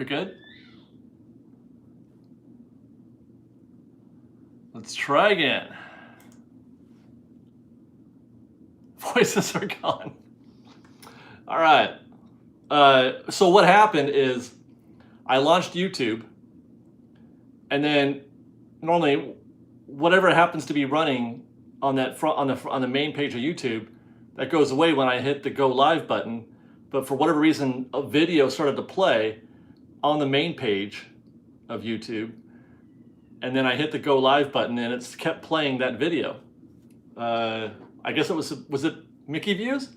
We good? Let's try again. Voices are gone. All right. So what happened is I launched YouTube, and then normally whatever happens to be running on that on the main page of YouTube, that goes away when I hit the go live button. But for whatever reason, a video started to play on the main page of YouTube, and then I hit the go live button, and it's kept playing that video. I guess it was it Mickey Views?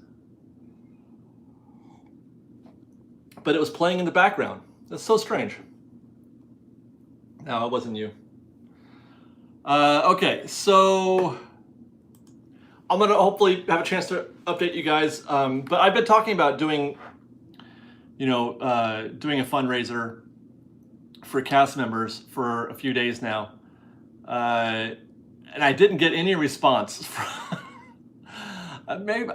But it was playing in the background. That's so strange. No, it wasn't you. Okay, so I'm gonna hopefully have a chance to update you guys. But I've been talking about doing, doing a fundraiser for cast members for a few days now, and I didn't get any response. Maybe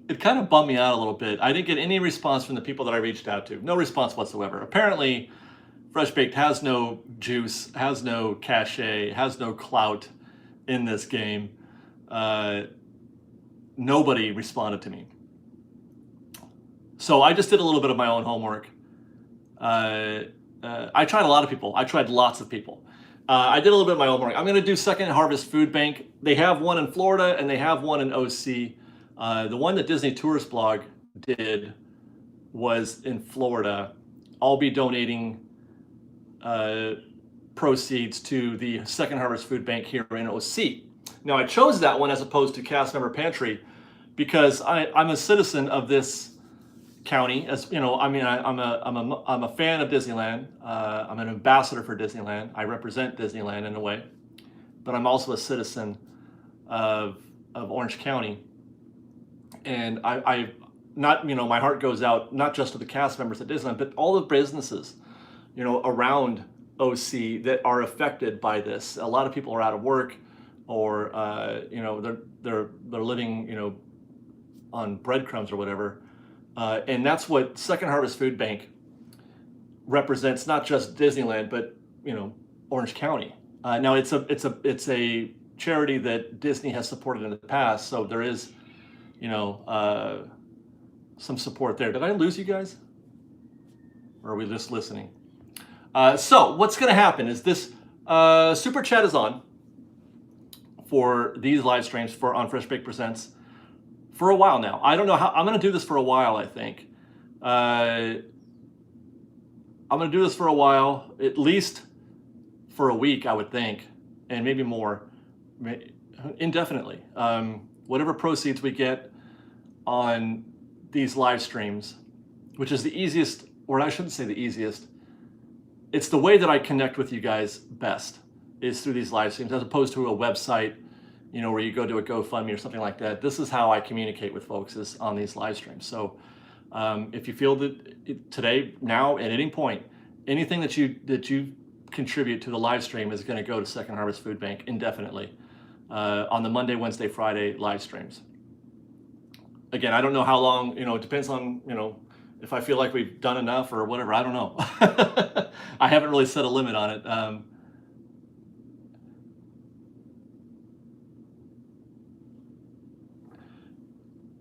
it kind of bummed me out a little bit. I didn't get any response from the people that I reached out to. No response whatsoever. Apparently, Fresh Baked has no juice, has no cachet, has no clout in this game. Nobody responded to me. So I just did a little bit of my own homework. I tried a lot of people. I tried lots of people. I did a little bit of my own homework. I'm going to do Second Harvest Food Bank. They have one in Florida and they have one in OC. The one that Disney Tourist Blog did was in Florida. I'll be donating proceeds to the Second Harvest Food Bank here in OC. Now, I chose that one as opposed to Cast Member Pantry because I'm a citizen of this county. As you know, I mean, I'm a fan of Disneyland. I'm an ambassador for Disneyland. I represent Disneyland in a way, but I'm also a citizen of Orange County. And I not, my heart goes out not just to the cast members at Disneyland, but all the businesses, around OC that are affected by this. A lot of people are out of work, or they're living, on breadcrumbs or whatever. And that's what Second Harvest Food Bank represents, not just Disneyland, but Orange County. Now it's a charity that Disney has supported in the past, so there is some support there. Did I lose you guys? Or are we just listening? So what's going to happen is this Super Chat is on for these live streams on Fresh Baked Presents for a while now. I don't know how. I'm going to do this for a while, I think. I'm going to do this for a while, at least for a week, I would think, and maybe more, indefinitely. Whatever proceeds we get on these live streams, which is the easiest, or I shouldn't say the easiest, it's the way that I connect with you guys best, is through these live streams, as opposed to a website, where you go to a GoFundMe or something like that. This is how I communicate with folks, is on these live streams. So if you feel that today, now, at any point, anything that you contribute to the live stream is going to go to Second Harvest Food Bank indefinitely. On the Monday, Wednesday, Friday live streams. Again, I don't know how long, it depends on, if I feel like we've done enough or whatever, I don't know. I haven't really set a limit on it.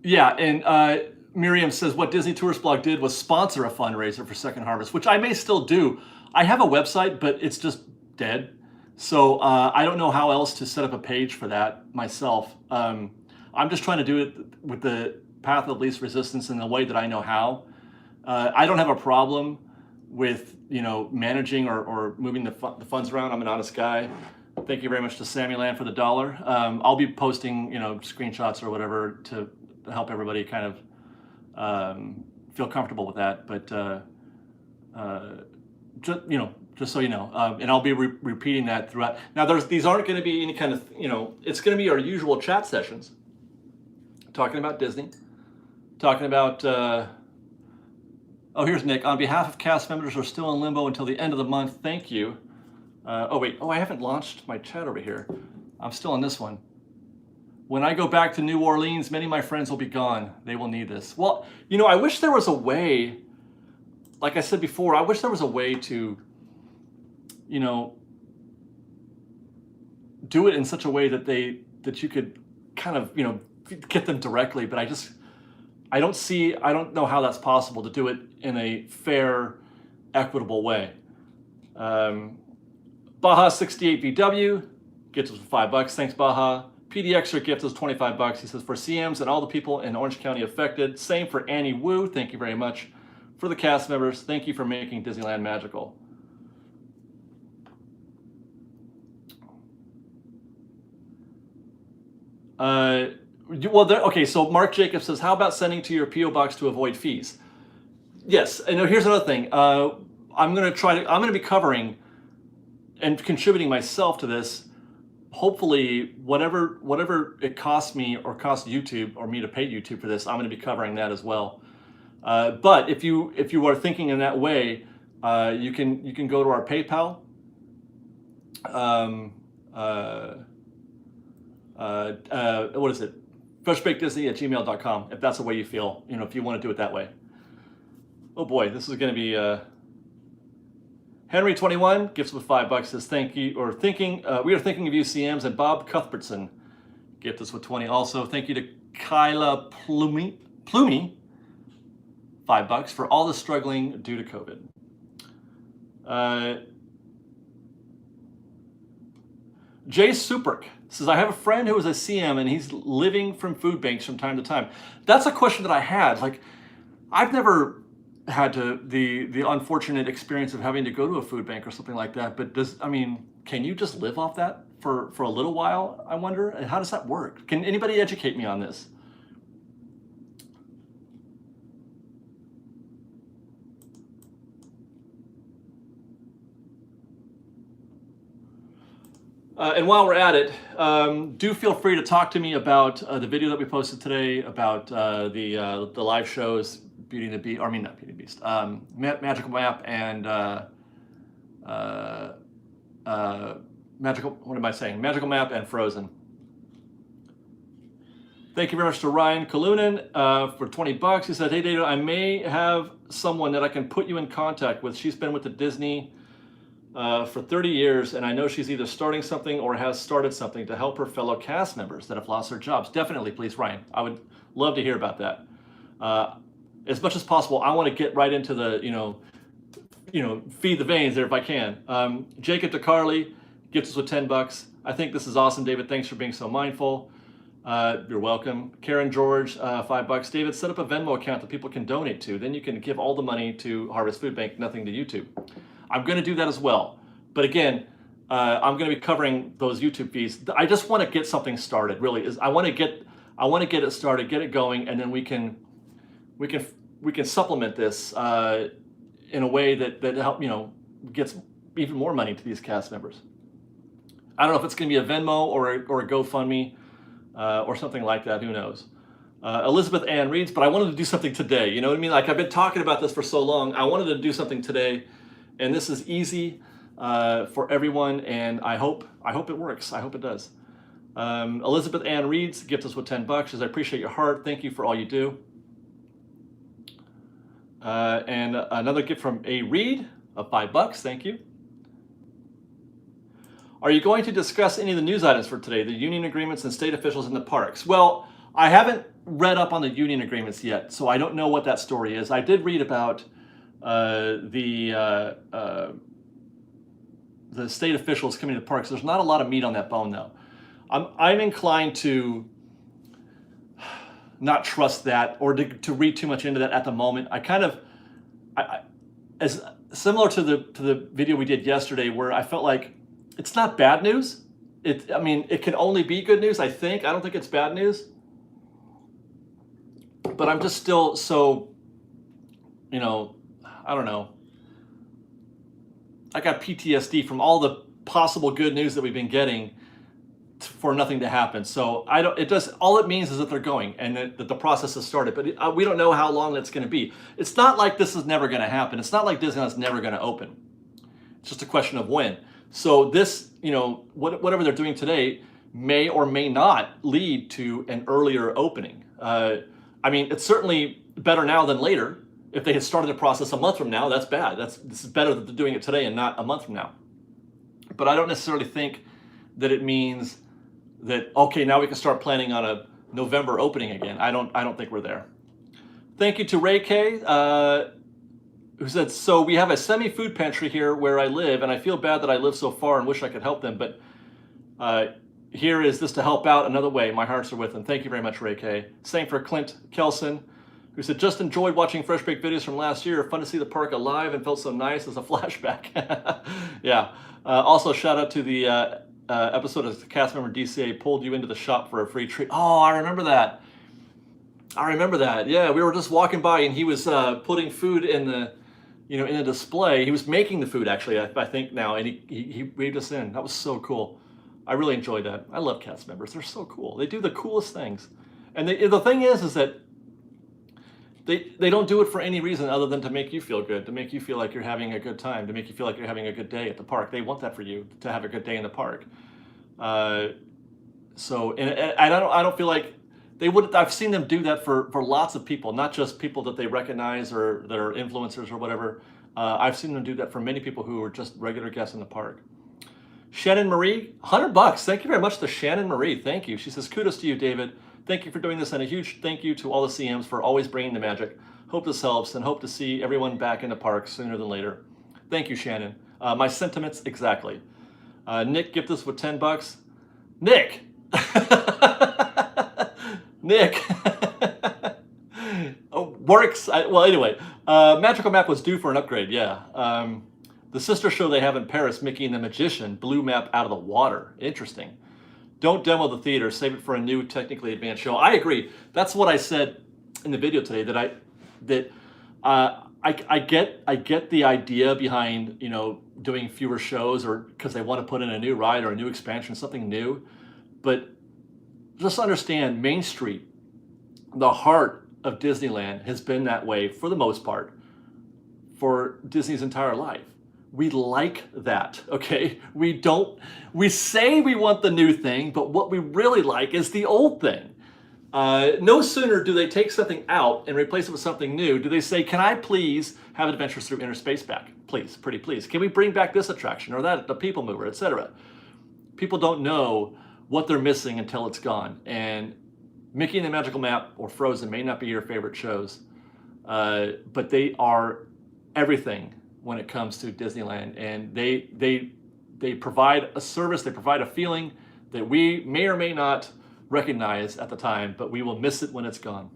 Yeah, and Miriam says what Disney Tourist Blog did was sponsor a fundraiser for Second Harvest, which I may still do. I have a website, but it's just dead. So I don't know how else to set up a page for that myself. I'm just trying to do it with the path of least resistance in the way that I know how. I don't have a problem with managing or moving the funds around. I'm an honest guy. Thank you very much to Sammyland for the $1. I'll be posting screenshots or whatever to help everybody kind of feel comfortable with that. But just so you know, and I'll be repeating that throughout. Now, these aren't going to be any kind of, it's going to be our usual chat sessions, talking about Disney, talking about, here's Nick. On behalf of cast members who are still in limbo until the end of the month, thank you. I haven't launched my chat over here. I'm still on this one. When I go back to New Orleans, many of my friends will be gone. They will need this. Well, I wish there was a way like I said before, I wish there was a way to, you know, do it in such a way that that you could kind of, you know, get them directly. But I don't know how that's possible to do it in a fair, equitable way. Baja 68 VW gets us $5. Thanks, Baja. PDXer gift us $25. He says, for CMs and all the people in Orange County affected. Same for Annie Wu. Thank you very much. For the cast members, thank you for making Disneyland magical. Okay, so Mark Jacobs says, how about sending to your P.O. box to avoid fees? Yes, and here's another thing. I'm going to be covering and contributing myself to this. Hopefully, whatever it costs me or costs YouTube or me to pay YouTube for this, I'm going to be covering that as well. But if you are thinking in that way, you can go to our PayPal. What is it? freshbakedisney@gmail.com. If that's the way you feel, you know, if you want to do it that way. Oh boy, this is going to be Henry 21 gives us $5. Says thank you, or thinking we are thinking of you, CMs. And Bob Cuthbertson gives us with 20. Also, thank you to Kyla Plumy, $5 for all the struggling due to COVID. Jay Superk says, I have a friend who is a CM and he's living from food banks from time to time. That's a question that I had. Like, I've never had the unfortunate experience of having to go to a food bank or something like that. But can you just live off that for a little while, I wonder? And how does that work? Can anybody educate me on this? And while we're at it, do feel free to talk to me about the video that we posted today about the live shows, Beauty and the Beast, or I mean not Beauty and the Beast, Magical Map and Magical Map and Frozen. Thank you very much to Ryan Kalunin for $20. He said, hey Data, I may have someone that I can put you in contact with. She's been with the Disney for 30 years, and I know she's either starting something or has started something to help her fellow cast members that have lost their jobs. Definitely, please, Ryan. I would love to hear about that. As much as possible, I want to get right into the, feed the veins there if I can. Jacob DeCarly gets us with $10. I think this is awesome, David. Thanks for being so mindful. You're welcome. Karen George, $5. David, set up a Venmo account that people can donate to. Then you can give all the money to Harvest Food Bank, nothing to YouTube. I'm going to do that as well. But again, I'm going to be covering those YouTube fees. I just want to get something started. Really, I want to get it started, get it going, and then we can supplement this in a way that help gets even more money to these cast members. I don't know if it's going to be a Venmo or a GoFundMe or something like that. Who knows? Elizabeth Ann reads, but I wanted to do something today. You know what I mean? Like, I've been talking about this for so long. I wanted to do something today. And this is easy for everyone, and I hope it works. I hope it does. Elizabeth Ann Reeds gives us with $10. She says, I appreciate your heart. Thank you for all you do. And another gift from A. Reed of $5. Thank you. Are you going to discuss any of the news items for today, the union agreements and state officials in the parks? Well, I haven't read up on the union agreements yet, so I don't know what that story is. I did read about the state officials coming to the parks. There's not a lot of meat on that bone, though. I'm inclined to not trust that or to read too much into that at the moment. As similar to the video we did yesterday, where I felt like it's not bad news. It can only be good news. I don't think it's bad news. But I'm just still so, I don't know. I got PTSD from all the possible good news that we've been getting for nothing to happen. So all it means is that they're going and that the process has started, but we don't know how long that's going to be. It's not like this is never going to happen. It's not like Disneyland's never going to open. It's just a question of when. So this, whatever they're doing today may or may not lead to an earlier opening. It's certainly better now than later. If they had started the process a month from now, that's bad. This is better that they're doing it today and not a month from now. But I don't necessarily think that it means that, okay, now we can start planning on a November opening again. I don't think we're there. Thank you to Ray K, who said, so we have a semi-food pantry here where I live, and I feel bad that I live so far and wish I could help them, but here is this to help out another way. My hearts are with them. Thank you very much, Ray K. Same for Clint Kelson, who said, just enjoyed watching Fresh Baked videos from last year. Fun to see the park alive and felt so nice as a flashback. Yeah. Also, shout out to the episode of the cast member DCA pulled you into the shop for a free treat. Oh, I remember that. Yeah, we were just walking by and he was putting food in the, in a display. He was making the food, actually, I think now, and he waved us in. That was so cool. I really enjoyed that. I love cast members. They're so cool. They do the coolest things. And the thing is that they don't do it for any reason other than to make you feel good, to make you feel like you're having a good time, to make you feel like you're having a good day at the park. They want that for you, to have a good day in the park. So, and I don't feel like they would. I've seen them do that for lots of people, not just people that they recognize or that are influencers or whatever. I've seen them do that for many people who are just regular guests in the park. Shannon Marie, $100. Thank you very much to Shannon Marie. Thank you. She says, kudos to you, David. Thank you for doing this, and a huge thank you to all the CMs for always bringing the magic. Hope this helps, and hope to see everyone back in the park sooner than later. Thank you, Shannon. My sentiments exactly. Nick gifted us with $10. Nick! Nick! Oh, works. Well, anyway, Magical Map was due for an upgrade, yeah. The sister show they have in Paris, Mickey and the Magician, blew Map out of the water. Interesting. Don't demo the theater, save it for a new, technically advanced show. I agree. That's what I said in the video today, that I get the idea behind, doing fewer shows, or because they want to put in a new ride or a new expansion, something new. But just understand, Main Street, the heart of Disneyland, has been that way for the most part for Disney's entire life. We like that, okay? We say we want the new thing, but what we really like is the old thing. No sooner do they take something out and replace it with something new, do they say, can I please have Adventures Through Inner Space back? Please, pretty please. Can we bring back this attraction or that, the People Mover, etc.? People don't know what they're missing until it's gone. And Mickey and the Magical Map or Frozen may not be your favorite shows, but they are everything when it comes to Disneyland, and they provide a service, they provide a feeling that we may or may not recognize at the time, but we will miss it when it's gone.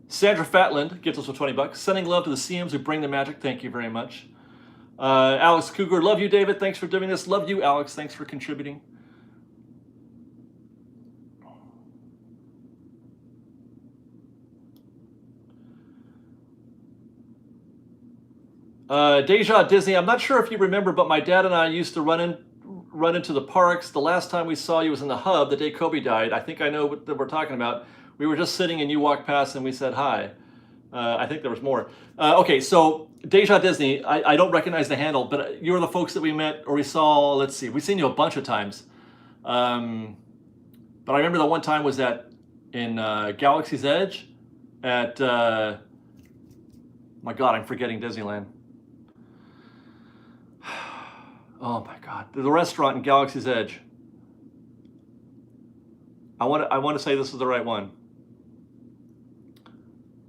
Sandra Fatland gives us for $20. Sending love to the CMs who bring the magic. Thank you very much. Alex Cougar, love you, David. Thanks for doing this. Love you, Alex. Thanks for contributing. Deja Disney, I'm not sure if you remember, but my dad and I used to run into the parks. The last time we saw you was in the hub the day Kobe died. I think I know what we're talking about. We were just sitting and you walked past and we said hi. I think there was more. Okay, so Deja Disney, I don't recognize the handle, but you were the folks that we met or we saw, let's see, we've seen you a bunch of times. But I remember the one time was in Galaxy's Edge at, my God, I'm forgetting Disneyland. Oh my God, the restaurant in Galaxy's Edge. I want to say this is the right one.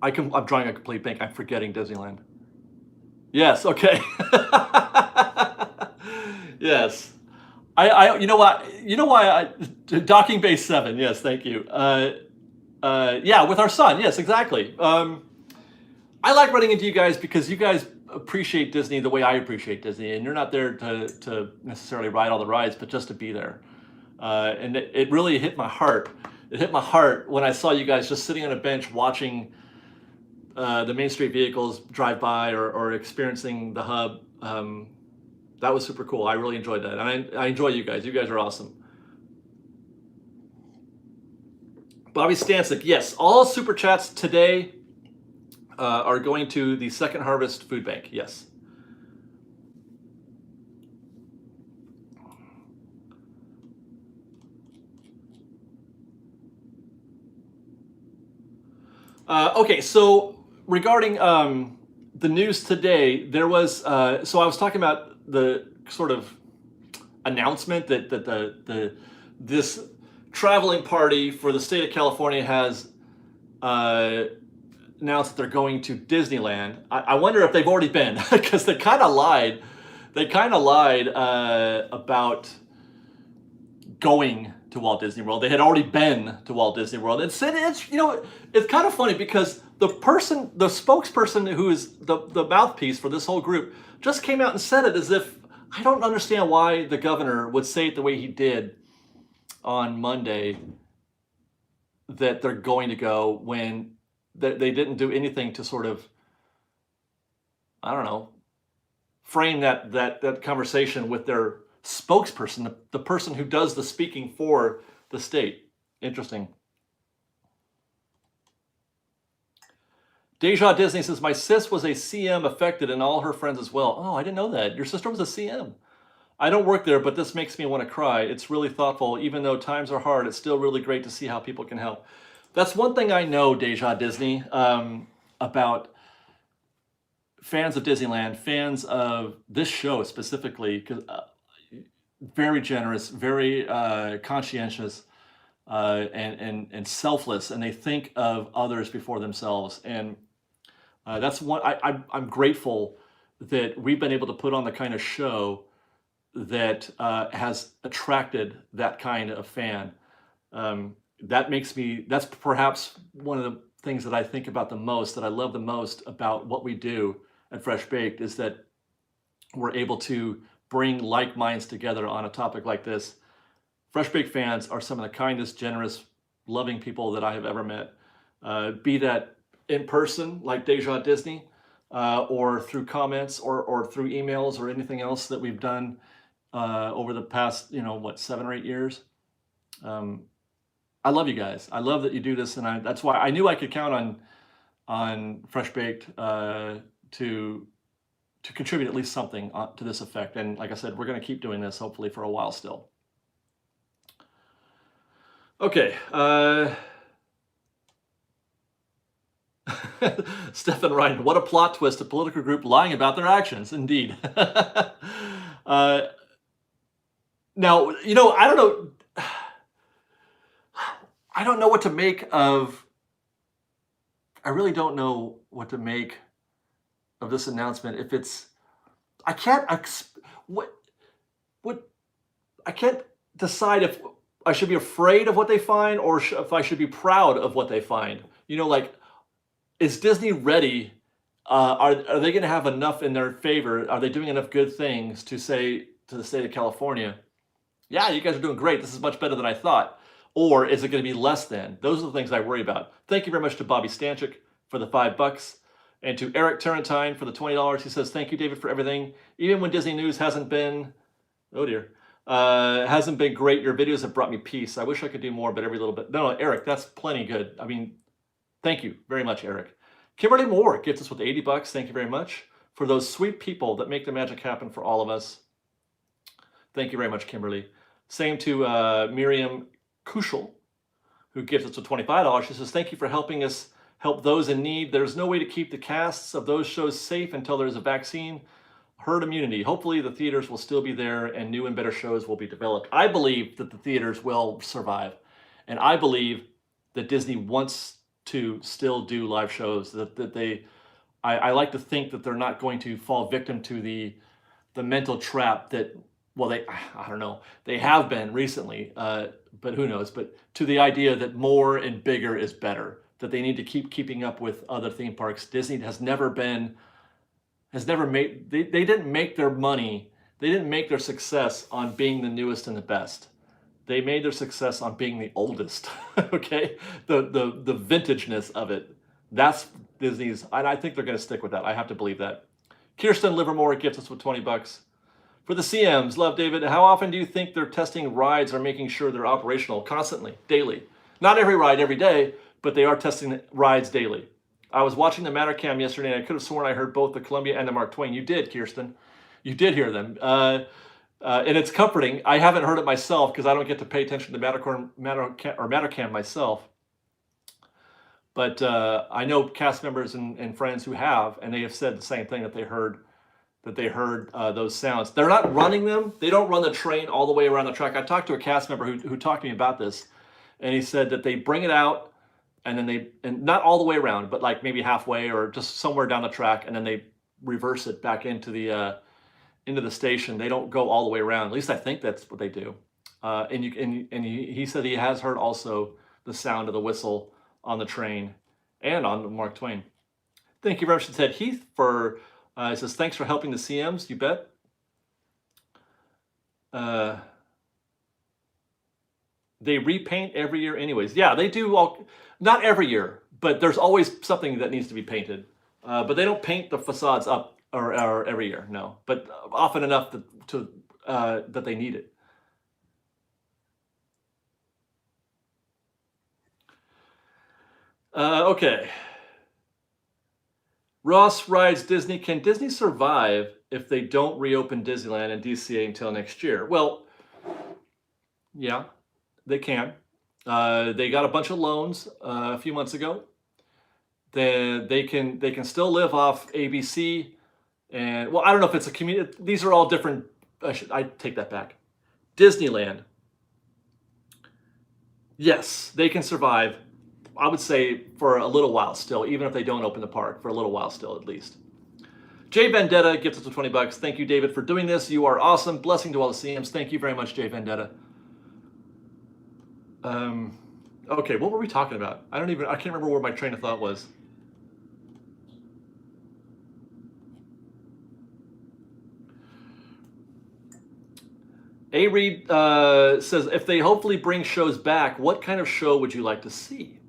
I'm drawing a complete blank. I'm forgetting Disneyland. Yes, okay. Yes. You know why Docking Bay 7. Yes, thank you. Yeah, with our son. Yes, exactly. I like running into you guys because you guys appreciate Disney the way I appreciate Disney, and you're not there to necessarily ride all the rides, but just to be there. And it really hit my heart. It hit my heart when I saw you guys just sitting on a bench watching the Main Street vehicles drive by or experiencing the hub. That was super cool. I really enjoyed that. And I enjoy you guys. You guys are awesome. Bobby Stancic, yes, all super chats today are going to the Second Harvest Food Bank, yes. Okay, so regarding the news today, there was so I was talking about the sort of announcement that this traveling party for the state of California has announced that they're going to Disneyland. I wonder if they've already been, because they kind of lied. They kind of lied about going to Walt Disney World. They had already been to Walt Disney World. And said it's it's kind of funny because the spokesperson who is the mouthpiece for this whole group just came out and said it as if, I don't understand why the governor would say it the way he did on Monday, that they're going to go when they didn't do anything to sort of, I don't know, frame that conversation with their spokesperson, the person who does the speaking for the state. Interesting. Deja Disney says, my sis was a CM affected and all her friends as well. Oh, I didn't know that. Your sister was a CM. I don't work there, but this makes me want to cry. It's really thoughtful. Even though times are hard, it's still really great to see how people can help. That's one thing I know, Deja Disney, about fans of Disneyland, fans of this show specifically, because very generous, very conscientious, and selfless, and they think of others before themselves. And that's one I'm grateful that we've been able to put on the kind of show that has attracted that kind of fan. That's perhaps one of the things that I think about the most, that I love the most about what we do at Fresh Baked, is that we're able to bring like minds together on a topic like this. Fresh Baked fans are some of the kindest, generous, loving people that I have ever met. Be that in person, like Deja Disney, or through comments, or through emails, or anything else that we've done over the past, 7 or 8 years. I love you guys. I love that you do this, and that's why I knew I could count on Fresh Baked to contribute at least something to this effect. And like I said, we're going to keep doing this hopefully for a while still. Okay. Stefan Ryan, what a plot twist, a political group lying about their actions. Indeed. Now, I don't know. I don't know what to make of. I really don't know what to make of this announcement. If it's, I can't I can't decide if I should be afraid of what they find, or if I should be proud of what they find. Like, is Disney ready? Are they going to have enough in their favor? Are they doing enough good things to say to the state of California, yeah, you guys are doing great, this is much better than I thought? Or is it going to be less than? Those are the things I worry about. Thank you very much to Bobby Stanchik for the $5, and to Eric Turrentine for the $20. He says, thank you, David, for everything. Even when Disney News hasn't been, hasn't been great, your videos have brought me peace. I wish I could do more, but every little bit. No, Eric, that's plenty good. I mean, thank you very much, Eric. Kimberly Moore gifts us with $80. Thank you very much for those sweet people that make the magic happen for all of us. Thank you very much, Kimberly. Same to Miriam Kushel, who gives us a $25. She says, thank you for helping us help those in need. There's no way to keep the casts of those shows safe until there's a vaccine, herd immunity. Hopefully the theaters will still be there and new and better shows will be developed. I believe that the theaters will survive. And I believe that Disney wants to still do live shows, I like to think that they're not going to fall victim to the mental trap that, I don't know, they have been recently, but who knows, but to the idea that more and bigger is better, that they need to keeping up with other theme parks. Disney has never made, they didn't make their money, they didn't make their success on being the newest and the best. They made their success on being the oldest, okay? The vintageness of it. That's Disney's, and I think they're going to stick with that. I have to believe that. Kirsten Livermore gifts us with $20. For the CMs, love David, how often do you think they're testing rides or making sure they're operational? Constantly, daily. Not every ride every day, but they are testing rides daily. I was watching the Mattercam yesterday, and I could have sworn I heard both the Columbia and the Mark Twain. You did, Kirsten. You did hear them. And it's comforting. I haven't heard it myself because I don't get to pay attention to Mattercam myself. But I know cast members and friends who have, and they have said the same thing, that they heard those sounds. They're not running them. They don't run the train all the way around the track. I talked to a cast member who talked to me about this, and he said that they bring it out, and then and not all the way around, but like maybe halfway or just somewhere down the track, and then they reverse it back into the station. They don't go all the way around. At least I think that's what they do. He said he has heard also the sound of the whistle on the train and on Mark Twain. Thank you very much, Ted Heath, for he says, thanks for helping the CMs, you bet. They repaint every year anyways. Yeah, they do not every year, but there's always something that needs to be painted. But they don't paint the facades up or every year, no. But often enough that they need it. Okay. Ross rides Disney. Can Disney survive if they don't reopen Disneyland and DCA until next year? Well, yeah, they can. They got a bunch of loans a few months ago. They can still live off ABC, and well, I don't know if it's a community. These are all different. I take that back. Disneyland. Yes, they can survive. I would say for a little while still, even if they don't open the park, for a little while still at least. Jay Vendetta gives us $20. Thank you, David, for doing this. You are awesome. Blessing to all the CMs. Thank you very much, Jay Vendetta. Okay, what were we talking about? I can't remember where my train of thought was. A. Reed says, if they hopefully bring shows back, what kind of show would you like to see?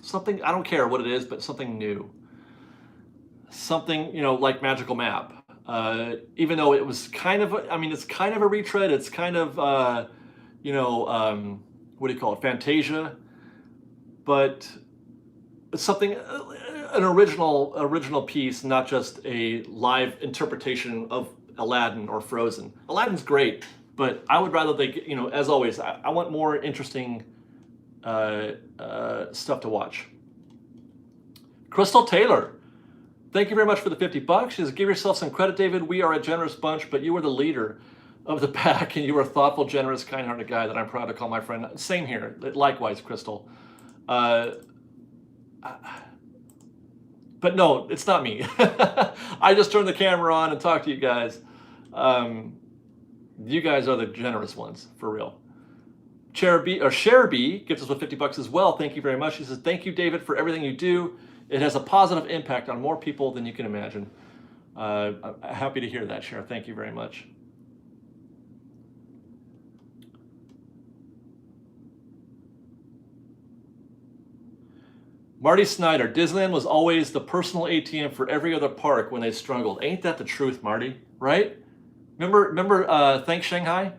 Something, I don't care what it is, but something new. Something, like Magical Map. Even though it was kind of, it's kind of a retread. It's kind of, what do you call it? Fantasia. But it's something, an original piece, not just a live interpretation of Aladdin or Frozen. Aladdin's great, but I would rather as always, I want more interesting stuff to watch. Crystal Taylor, thank you very much for the $50. She says, give yourself some credit, David. We are a generous bunch, but you are the leader of the pack, and you are a thoughtful, generous, kind-hearted guy that I'm proud to call my friend. Same here. Likewise, Crystal. But no, it's not me. I just turned the camera on and talked to you guys. You guys are the generous ones, for real. Cher B gives us with $50 as well. Thank you very much. She says, thank you, David, for everything you do. It has a positive impact on more people than you can imagine. I'm happy to hear that, Cher. Thank you very much. Marty Snyder, Disneyland was always the personal ATM for every other park when they struggled. Ain't that the truth, Marty? Right? Remember Thanks Shanghai?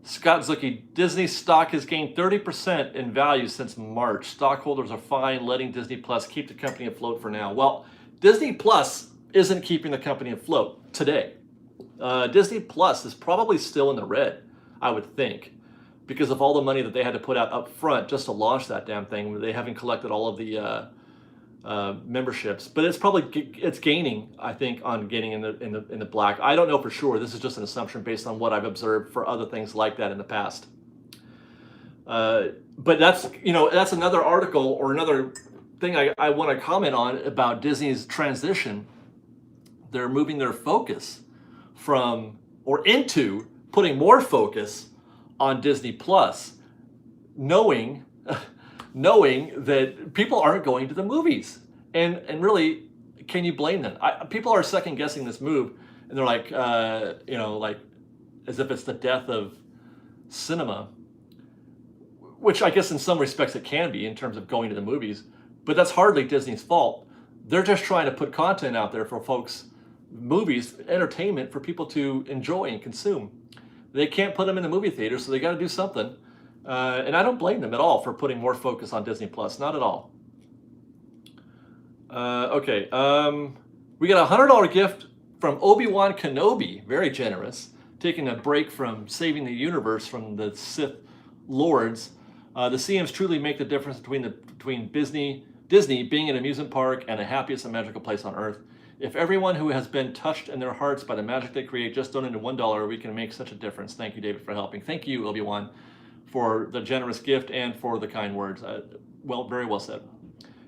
Scott Zucky, Disney stock has gained 30% in value since March. Stockholders are fine letting Disney Plus keep the company afloat for now. Well, Disney Plus isn't keeping the company afloat today. Disney Plus is probably still in the red, I would think, because of all the money that they had to put out up front just to launch that damn thing. They haven't collected all of the memberships, but it's gaining, I think, on getting in the black. I don't know for sure. This is just an assumption based on what I've observed for other things like that in the past. But that's another article or another thing I want to comment on about Disney's transition. They're moving their focus from or into putting more focus on Disney Plus, knowing that people aren't going to the movies. And really, can you blame them? People are second guessing this move, and they're like, like as if it's the death of cinema, which I guess in some respects it can be in terms of going to the movies, but that's hardly Disney's fault. They're just trying to put content out there for folks, movies, entertainment for people to enjoy and consume. They can't put them in the movie theater, so they got to do something. And I don't blame them at all for putting more focus on Disney Plus, not at all. Okay, we got a $100 gift from Obi-Wan Kenobi, very generous, taking a break from saving the universe from the Sith lords. The CMs truly make the difference between Disney being an amusement park and the happiest and magical place on earth. If everyone who has been touched in their hearts by the magic they create just donated $1, we can make such a difference. Thank you, David, for helping. Thank you, Obi-Wan, for the generous gift and for the kind words. Well, very well said.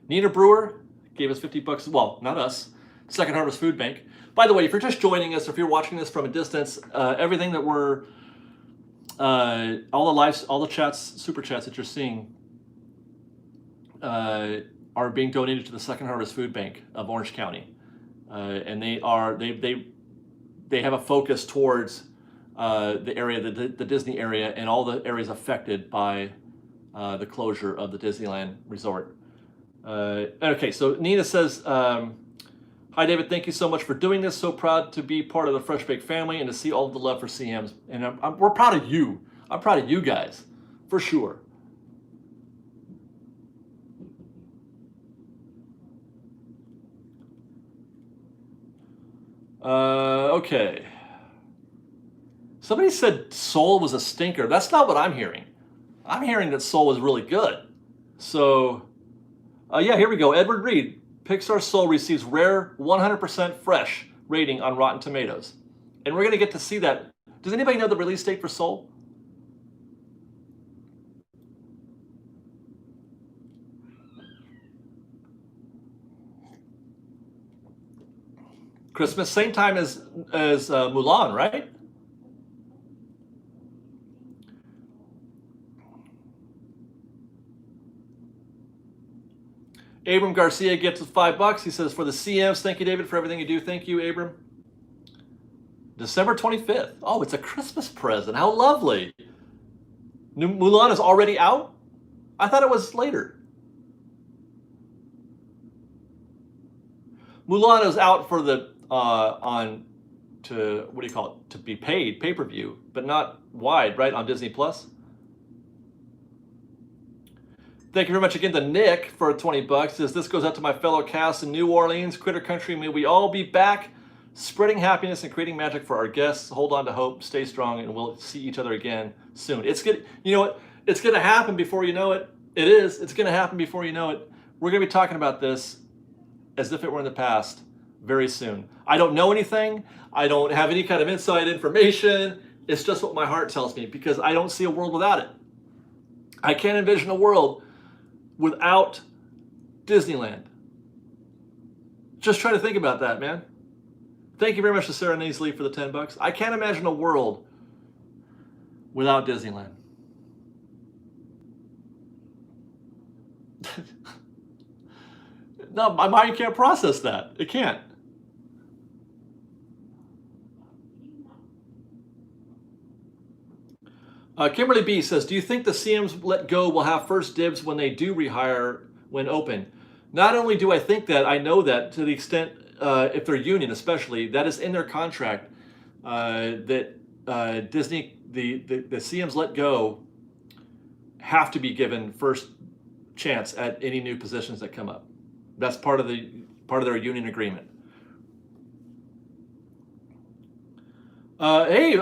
Nina Brewer gave us $50. Well, not us. Second Harvest Food Bank. By the way, if you're just joining us, or if you're watching this from a distance, everything that we're all the chats, super chats that you're seeing, are being donated to the Second Harvest Food Bank of Orange County, and they have a focus towards the area, the Disney area, and all the areas affected by the closure of the Disneyland Resort. Okay, so Nina says, hi David, thank you so much for doing this. So proud to be part of the Fresh Bake family and to see all of the love for CMs. And we're proud of you. I'm proud of you guys, for sure. Okay. Somebody said Soul was a stinker. That's not what I'm hearing. I'm hearing that Soul was really good. So, yeah, here we go. Edward Reed. Pixar Soul receives rare 100% fresh rating on Rotten Tomatoes. And we're going to get to see that. Does anybody know the release date for Soul? Christmas, same time as Mulan, right? Abram Garcia gets $5. He says, for the CMs, thank you, David, for everything you do. Thank you, Abram. December 25th. Oh, it's a Christmas present. How lovely. Mulan is already out? I thought it was later. Mulan is out for the, to be paid, pay-per-view, but not wide, right, on Disney Plus? Thank you very much again to Nick for $20. Says, this goes out to my fellow cast in New Orleans, Critter Country. May we all be back, spreading happiness and creating magic for our guests. Hold on to hope, stay strong, and we'll see each other again soon. It's good. You know what? It's going to happen before you know it. It is. It's going to happen before you know it. We're going to be talking about this as if it were in the past very soon. I don't know anything. I don't have any kind of inside information. It's just what my heart tells me, because I don't see a world without it. I can't envision a world without Disneyland. Just try to think about that, man. Thank you very much to Sarah Naisley for the $10. I can't imagine a world without Disneyland. No, my mind can't process that. It can't. Kimberly B says, do you think the CMs let go will have first dibs when they do rehire when open? Not only do I think that, I know that to the extent, if they're union especially, that is in their contract, that Disney, the CMs let go have to be given first chance at any new positions that come up. That's part of their union agreement. Hey,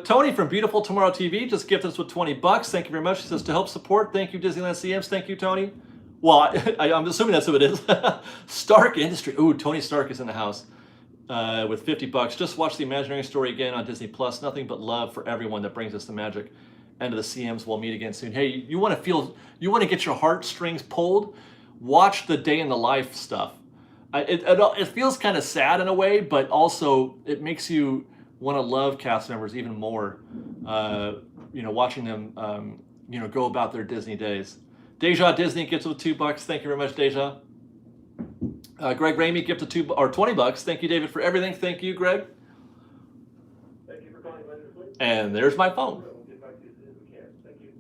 Tony from Beautiful Tomorrow TV just gifted us with $20. Thank you very much. He says, to help support, thank you, Disneyland CMs. Thank you, Tony. Well, I'm assuming that's who it is. Stark Industry. Ooh, Tony Stark is in the house with $50. Just watch the Imaginary Story again on Disney Plus. Nothing but love for everyone that brings us the magic. And to the CMs, we'll meet again soon. Hey, you want to get your heartstrings pulled? Watch the day in the life stuff. It feels kind of sad in a way, but also it makes you want to love cast members even more, watching them, go about their Disney days. Deja Disney gets with $2. Thank you very much, Deja. Greg Ramey gifted $20. Thank you, David, for everything. Thank you, Greg. Thank you for calling Leonard. And there's my phone. We'll get back to you as soon as we can. Thank you.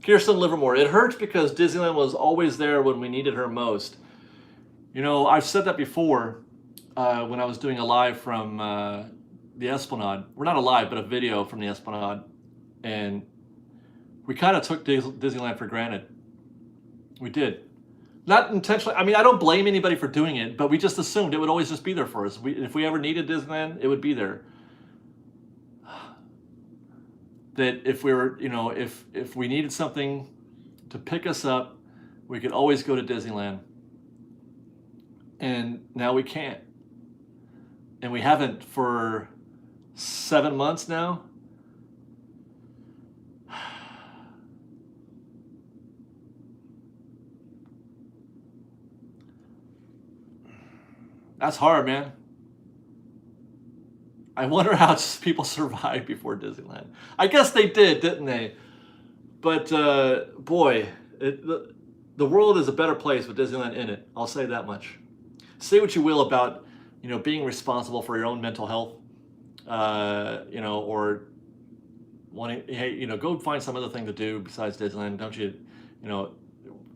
Kirsten Livermore, it hurts because Disneyland was always there when we needed her most. You know, I've said that before when I was doing a live from the Esplanade. We're not a live, but a video from the Esplanade. And we kind of took Disneyland for granted. We did. Not intentionally. I mean, I don't blame anybody for doing it, but we just assumed it would always just be there for us. If we ever needed Disneyland, it would be there. That if we were, if we needed something to pick us up, we could always go to Disneyland. And now we can't. And we haven't for 7 months now. That's hard, man. I wonder how people survived before Disneyland. I guess they did, didn't they? But boy, the world is a better place with Disneyland in it. I'll say that much. Say what you will about, being responsible for your own mental health, or wanting, hey, go find some other thing to do besides Disneyland. Don't you,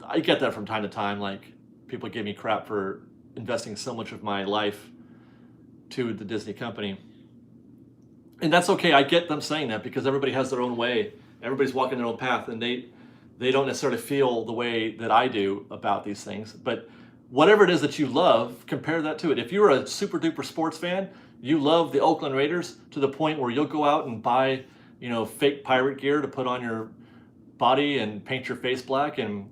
I get that from time to time. Like, people give me crap for investing so much of my life to the Disney company. And that's okay. I get them saying that because everybody has their own way. Everybody's walking their own path, and they don't necessarily feel the way that I do about these things. But whatever it is that you love, compare that to it. If you're a super duper sports fan, you love the Oakland Raiders to the point where you'll go out and buy, fake pirate gear to put on your body and paint your face black and,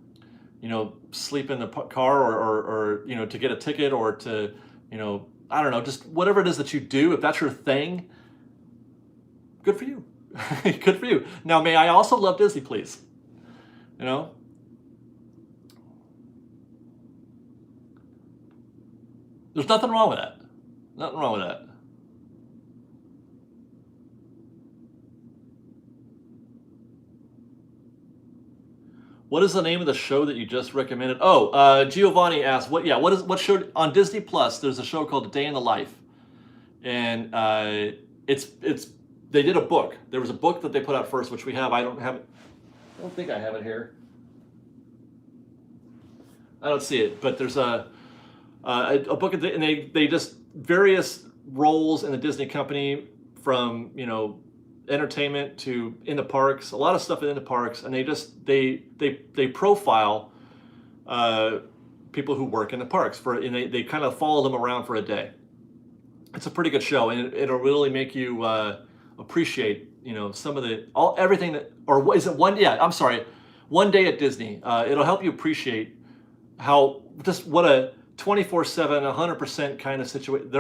sleep in the car or to get a ticket or to, I don't know, just whatever it is that you do, if that's your thing, good for you. Good for you. Now, may I also love Disney, please? There's nothing wrong with that. Nothing wrong with that. What is the name of the show that you just recommended? Oh, Giovanni asked, what show on Disney Plus? There's a show called A Day in the Life, and it's they did a book. There was a book that they put out first, which we have. I don't have it. I don't think I have it here. I don't see it, but there's a book, and they just various roles in the Disney company, from entertainment to in the parks, a lot of stuff in the parks, and they profile people who work in the parks and they kind of follow them around for a day. It's a pretty good show, and it'll really make you appreciate some of everything that, or what is it, one day at Disney. It'll help you appreciate how what a 24/7 100% kind of situation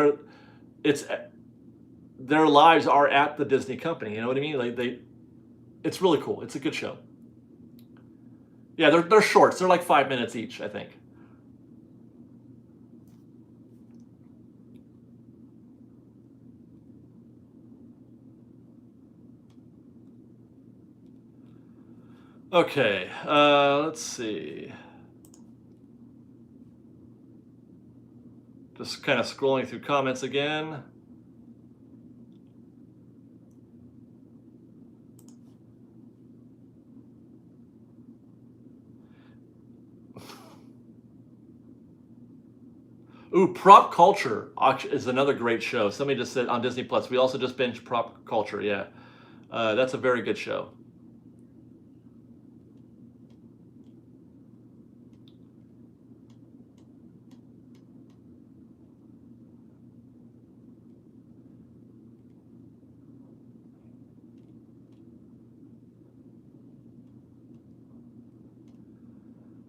their lives are at the Disney company. You know what I mean? Like it's really cool. It's a good show. Yeah, they're shorts. They're like 5 minutes each, I think. Okay, let's see. Just kind of scrolling through comments again. Ooh, Prop Culture is another great show. Somebody just said on Disney Plus. We also just binged Prop Culture. Yeah, that's a very good show.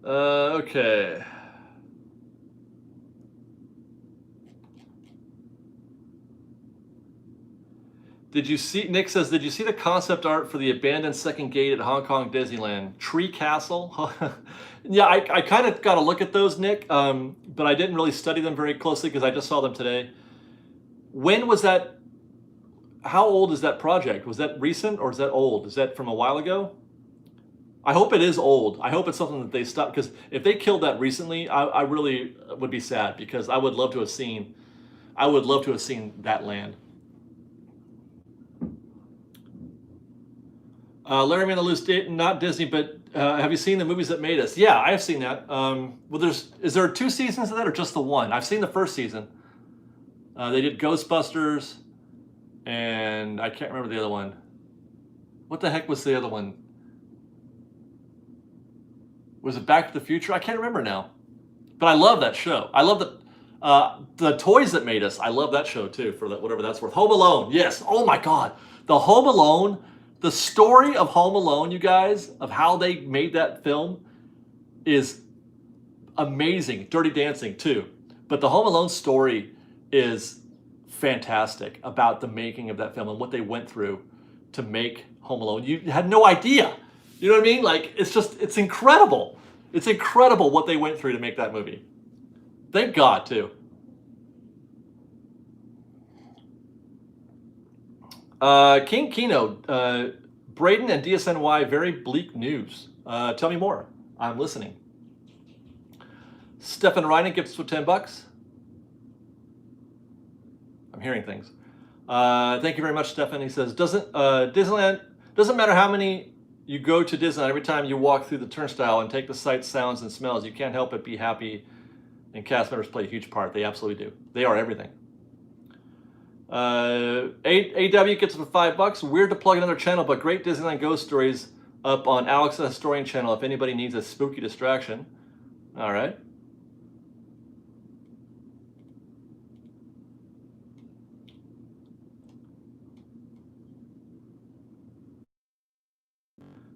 Okay. Nick says, did you see the concept art for the abandoned second gate at Hong Kong Disneyland? Tree Castle? Yeah, I kind of got to look at those, Nick, but I didn't really study them very closely because I just saw them today. When was that? How old is that project? Was that recent or is that old? Is that from a while ago? I hope it is old. I hope it's something that they stopped, because if they killed that recently, I really would be sad, because I would love to have seen that land. Larry Man the Loose, not Disney, but have you seen the movies that made us? Yeah, I have seen that. Well, is there 2 seasons of that or just the one? I've seen the first season. They did Ghostbusters, and I can't remember the other one. What the heck was the other one? Was it Back to the Future? I can't remember now. But I love that show. I love the Toys That Made Us. I love that show too, for that, whatever that's worth. Home Alone, yes. Oh my God. The Home Alone, the story of Home Alone, you guys, of how they made that film is amazing. Dirty Dancing too. But the Home Alone story is fantastic about the making of that film and what they went through to make Home Alone. You had no idea. You know what I mean? Like, it's incredible. It's incredible what they went through to make that movie. Thank God, too. King Kino, Braden and DSNY, very bleak news. Tell me more. I'm listening. Stefan Reinen gifts with $10. I'm hearing things. Thank you very much, Stefan. He says, Disneyland, doesn't matter how many you go to Disneyland, every time you walk through the turnstile and take the sights, sounds, and smells, you can't help but be happy, and cast members play a huge part. They absolutely do. They are everything. AW gets for $5. Weird to plug another channel, but great Disneyland ghost stories up on Alex the Historian channel if anybody needs a spooky distraction. All right.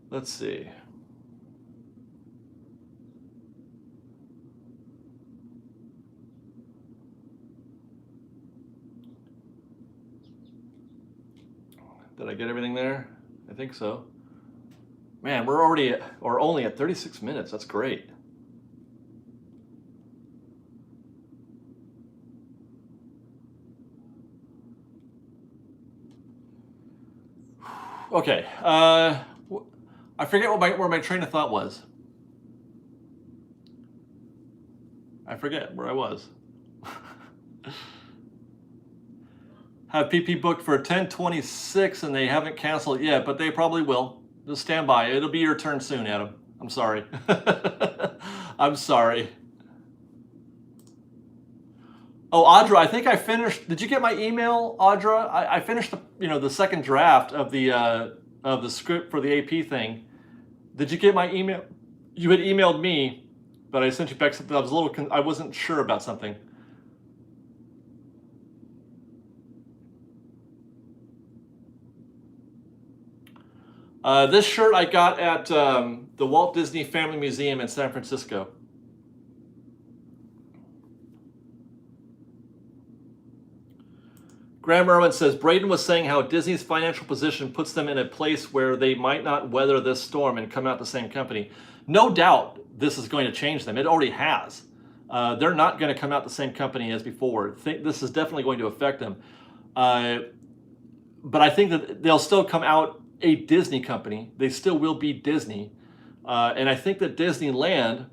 Let's see. Did I get everything there? I think so. Man, we're only at 36 minutes. That's great. Okay. I forget where my train of thought was. I forget where I was. Have PP booked for 10/26 and they haven't canceled yet, but they probably will. Just stand by. It'll be your turn soon, Adam. I'm sorry. I'm sorry. Oh, Audra, I think I finished. Did you get my email, Audra? I finished the second draft of the script for the AP thing. Did you get my email? You had emailed me, but I sent you back something. I wasn't sure about something. This shirt I got at the Walt Disney Family Museum in San Francisco. Graham Irwin says, Braden was saying how Disney's financial position puts them in a place where they might not weather this storm and come out the same company. No doubt this is going to change them. It already has. They're not going to come out the same company as before. This is definitely going to affect them. But I think that they'll still come out a Disney company. They still will be Disney. And I think that Disneyland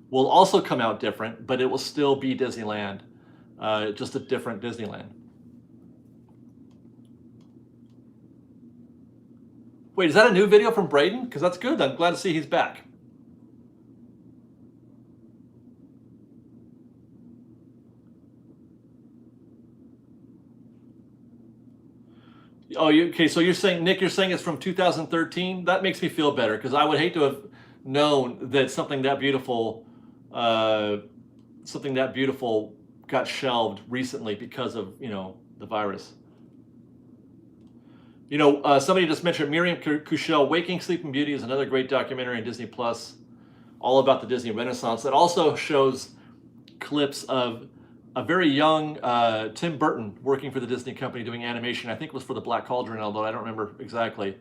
will also come out different, but it will still be Disneyland. Just a different Disneyland. Wait, is that a new video from Braden? Because that's good. I'm glad to see he's back. Oh, okay. So you're saying, Nick, you're saying it's from 2013? That makes me feel better because I would hate to have known that something that beautiful got shelved recently because of the virus. Somebody just mentioned Miriam Kushel, Waking Sleeping Beauty is another great documentary on Disney Plus, all about the Disney Renaissance. It also shows clips of a very young Tim Burton working for the Disney company doing animation. I think it was for the Black Cauldron, although I don't remember exactly.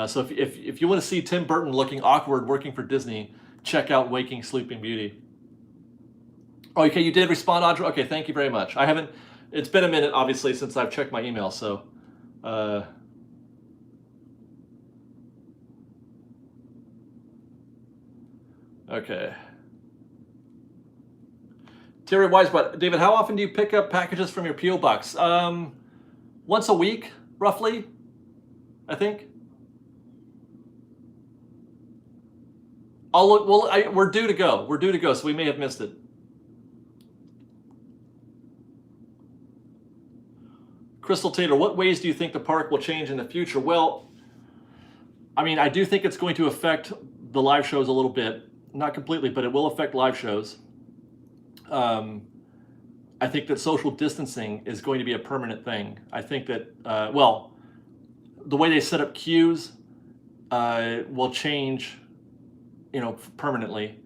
So if you want to see Tim Burton looking awkward working for Disney, check out Waking Sleeping Beauty. Oh, okay, you did respond, Audra? Okay, thank you very much. It's been a minute, obviously, since I've checked my email, so... Okay. Terry Weisbot, David, how often do you pick up packages from your P.O. box? Once a week, roughly, I think. I'll look. Well, we're due to go. We're due to go, so we may have missed it. Crystal Taylor, what ways do you think the park will change in the future? Well, I mean, I do think it's going to affect the live shows a little bit. not completely, but it will affect live shows. I think that social distancing is going to be a permanent thing. I think that, well, the way they set up queues will change, permanently.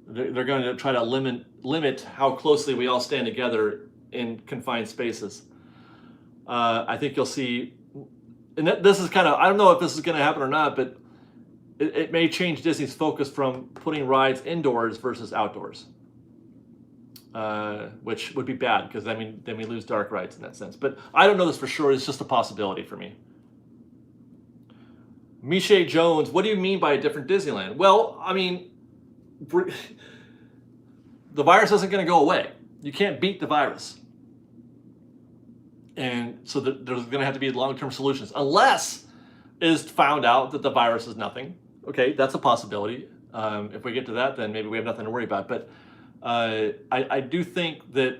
They're going to try to limit how closely we all stand together in confined spaces. I think you'll see, and this is kind of, I don't know if this is going to happen or not, but it may change Disney's focus from putting rides indoors versus outdoors. Which would be bad because then we lose dark rides in that sense. But I don't know this for sure. It's just a possibility for me. Miche Jones, what do you mean by a different Disneyland? Well, I mean, the virus isn't going to go away. You can't beat the virus. And so there's going to have to be long-term solutions, unless it's found out that the virus is nothing. Okay, that's a possibility. If we get to that, then maybe we have nothing to worry about. But I do think that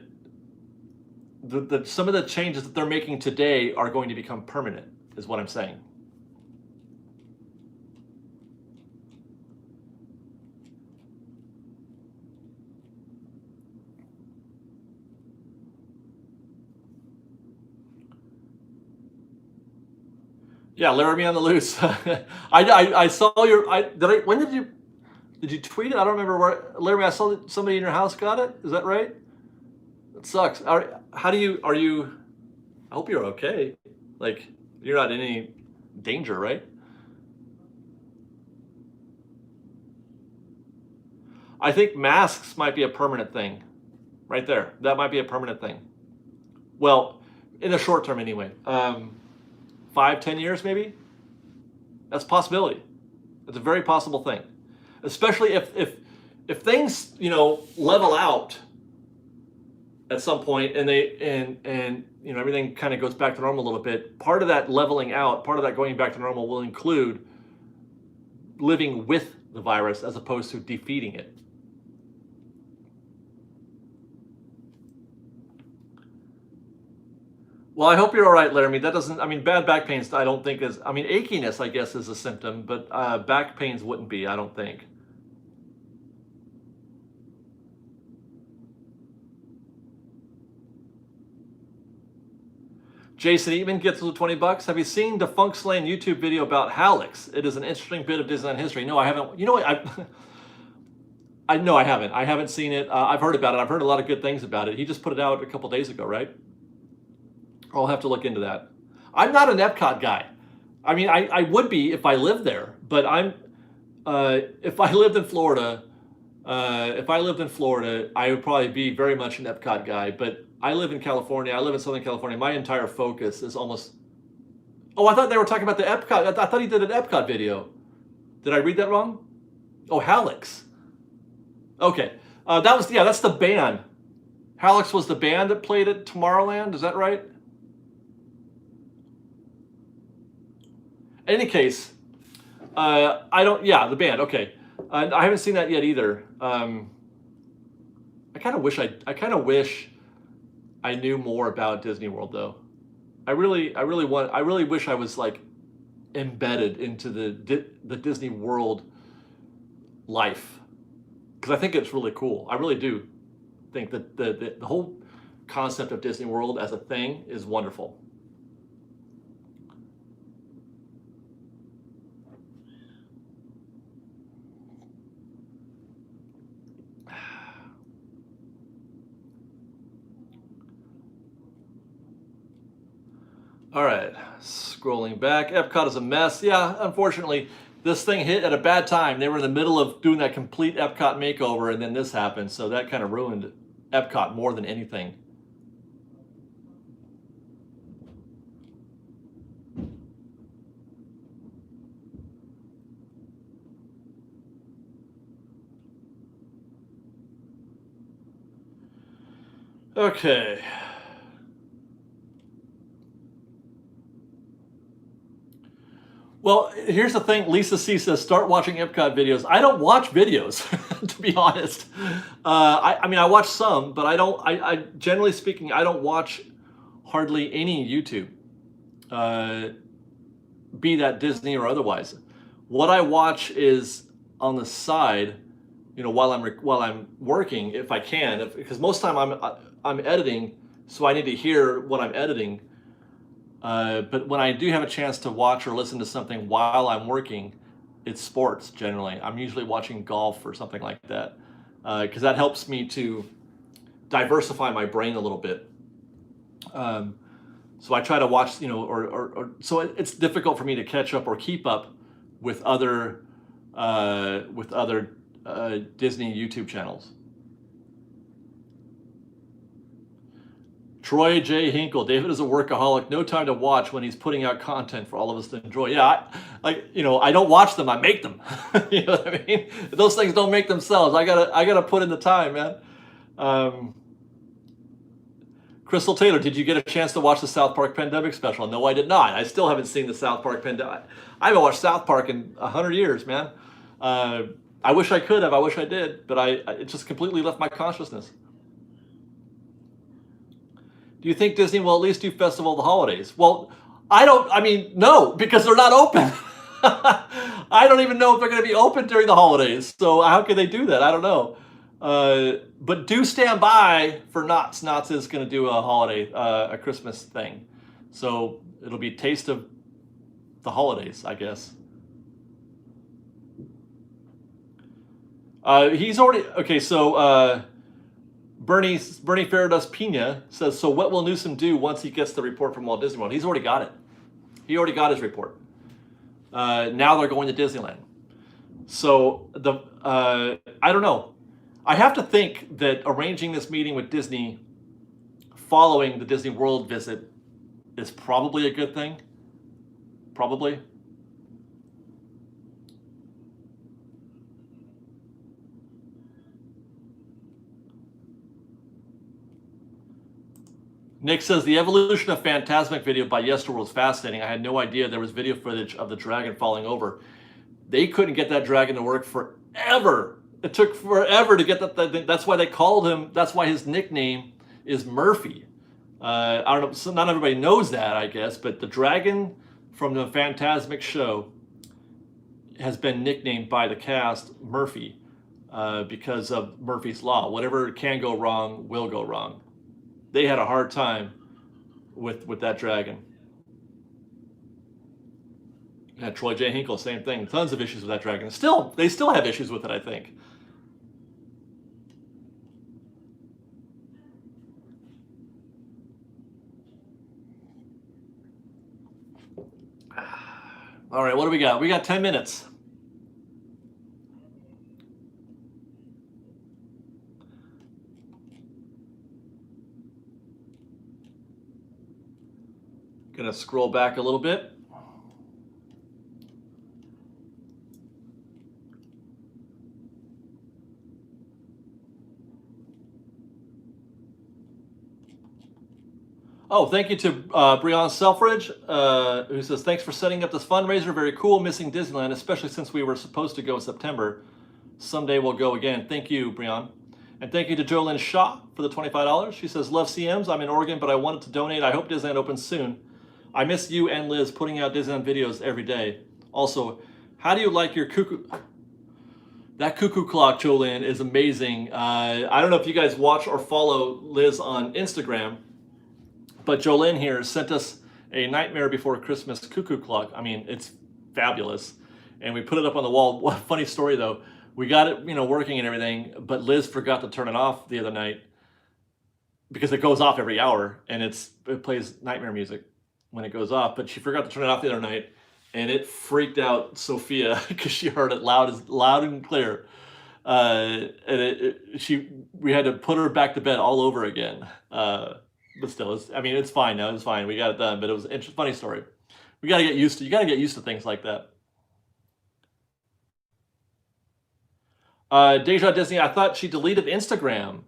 some of the changes that they're making today are going to become permanent, is what I'm saying. Yeah, Laramie on the loose. I saw your. When did you tweet it? I don't remember where. Laramie, I saw that somebody in your house got it. Is that right? It sucks. How do you? Are you? I hope you're okay. Like you're not in any danger, right? I think masks might be a permanent thing. Right there. That might be a permanent thing. Well, in the short term, anyway. 5-10 years maybe. That's a possibility. It's a very possible thing, especially if things level out at some point and everything kind of goes back to normal a little bit. Part of that leveling out, part of that going back to normal will include living with the virus as opposed to defeating it. Well, I hope you're all right, Laramie. That doesn't, bad back pains, I don't think is, achiness, I guess, is a symptom, but back pains wouldn't be, I don't think. Jason Eatman gets the $20. Have you seen the Funk Slaying YouTube video about Halleck's? It is an interesting bit of Disneyland history. No, I haven't. You know what? I haven't. I haven't seen it. I've heard about it. I've heard a lot of good things about it. He just put it out a couple days ago, right? I'll have to look into that. I'm not an Epcot guy. I would be if I lived there, but if I lived in Florida, I would probably be very much an Epcot guy. But I live in California. I live in Southern California. My entire focus is almost. Oh, I thought they were talking about the Epcot. I thought he did an Epcot video. Did I read that wrong? Oh, Halleck's. Okay, that's the band. Halleck's was the band that played at Tomorrowland. Is that right? In any case, the band, okay. I haven't seen that yet either. I kind of wish I knew more about Disney World though. I really wish I was like embedded into the Disney World life. Because I think it's really cool. I really do think that the whole concept of Disney World as a thing is wonderful. All right, scrolling back. Epcot is a mess. Yeah, unfortunately, this thing hit at a bad time. They were in the middle of doing that complete Epcot makeover, and then this happened. So that kind of ruined Epcot more than anything. Okay. Well, here's the thing. Lisa C says, start watching Epcot videos. I don't watch videos, to be honest. I watch some, but I generally speaking, I don't watch hardly any YouTube, be that Disney or otherwise. What I watch is on the side while I'm working, if I can, because most time I'm editing, so I need to hear what I'm editing. But when I do have a chance to watch or listen to something while I'm working, it's sports generally. I'm usually watching golf or something like that, because that helps me to diversify my brain a little bit. So I try to watch, or so it's difficult for me to catch up or keep up with other Disney YouTube channels. Troy J. Hinkle, David is a workaholic, no time to watch when he's putting out content for all of us to enjoy. Yeah, I don't watch them, I make them. You know what I mean? Those things don't make themselves. I gotta put in the time, man. Crystal Taylor, did you get a chance to watch the South Park Pandemic special? No, I did not. I still haven't seen the South Park Pandemic. I haven't watched South Park in 100 years, man. I wish I could have. I wish I did, but it just completely left my consciousness. Do you think Disney will at least do Festival of the Holidays? Well, no, because they're not open. I don't even know if they're going to be open during the holidays. So how can they do that? I don't know. But do stand by for Knott's. Knott's is going to do a holiday, a Christmas thing. So it'll be Taste of the Holidays, I guess. He's already, okay, so Bernie Faradus Pina says, so what will Newsom do once he gets the report from Walt Disney World? He's already got it. He already got his report. Now they're going to Disneyland. So I don't know. I have to think that arranging this meeting with Disney following the Disney World visit is probably a good thing. Probably. Nick says, the evolution of Phantasmic video by Yesterworld is fascinating. I had no idea there was video footage of the dragon falling over. They couldn't get that dragon to work forever. It took forever to get that. That's why they called him, that's why his nickname is Murphy. I don't know, so not everybody knows that, I guess, but the dragon from the Phantasmic show has been nicknamed by the cast Murphy because of Murphy's Law. Whatever can go wrong will go wrong. They had a hard time with that dragon. Yeah, Troy J. Hinkle, same thing. Tons of issues with that dragon. They still have issues with it, I think. All right, what do we got? We got 10 minutes. Gonna scroll back a little bit. Oh, thank you to Breon Selfridge, who says, thanks for setting up this fundraiser. Very cool, missing Disneyland, especially since we were supposed to go in September. Someday we'll go again. Thank you, Breon. And thank you to Jolynn Shaw for the $25. She says, love CMs. I'm in Oregon, but I wanted to donate. I hope Disneyland opens soon. I miss you and Liz putting out Disneyland videos every day. Also, how do you like your cuckoo? That cuckoo clock, Jolynn, is amazing. I don't know if you guys watch or follow Liz on Instagram, but Jolynn here sent us a Nightmare Before Christmas cuckoo clock. I mean, it's fabulous. And we put it up on the wall. Funny story though. We got it, working and everything, but Liz forgot to turn it off the other night because it goes off every hour and it plays nightmare music when it goes off, but she forgot to turn it off the other night and it freaked out Sophia because she heard it loud and clear. And we had to put her back to bed all over again. But still, it's fine now. It's fine. We got it done, but it was a funny story. You got to get used to things like that. Deja Disney, I thought she deleted Instagram.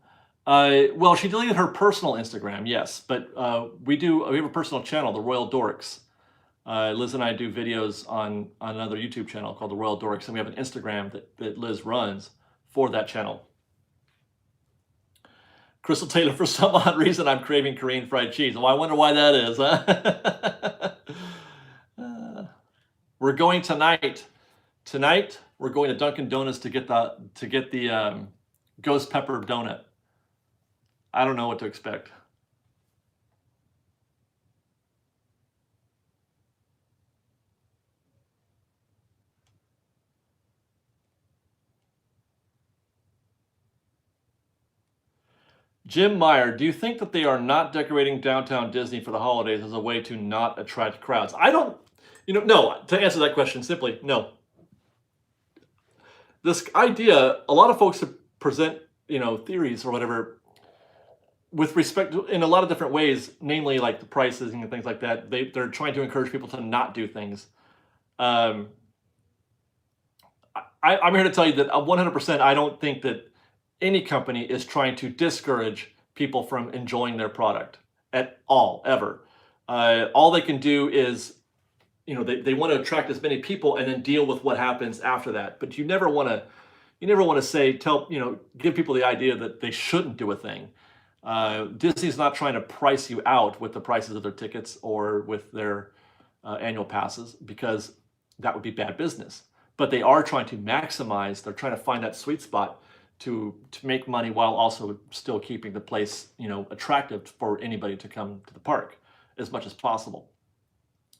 Well, she deleted her personal Instagram, yes, but we have a personal channel, The Royal Dorks. Liz and I do videos on another YouTube channel called The Royal Dorks, and we have an Instagram that Liz runs for that channel. Crystal Taylor, for some odd reason, I'm craving Korean fried cheese. Well, I wonder why that is, huh? We're going tonight. Tonight, we're going to Dunkin' Donuts to get the ghost pepper donut. I don't know what to expect. Jim Meyer, do you think that they are not decorating downtown Disney for the holidays as a way to not attract crowds? I don't, no. To answer that question simply, no. This idea, a lot of folks present, theories or whatever with respect to, in a lot of different ways, namely like the prices and things like that. They're trying to encourage people to not do things. I'm here to tell you that 100%, I don't think that any company is trying to discourage people from enjoying their product at all, ever. All they can do is, they want to attract as many people and then deal with what happens after that. But you never want to say, give people the idea that they shouldn't do a thing. Disney's not trying to price you out with the prices of their tickets or with their annual passes, because that would be bad business. But they are trying to maximize, they're trying to find that sweet spot to make money while also still keeping the place, attractive for anybody to come to the park as much as possible.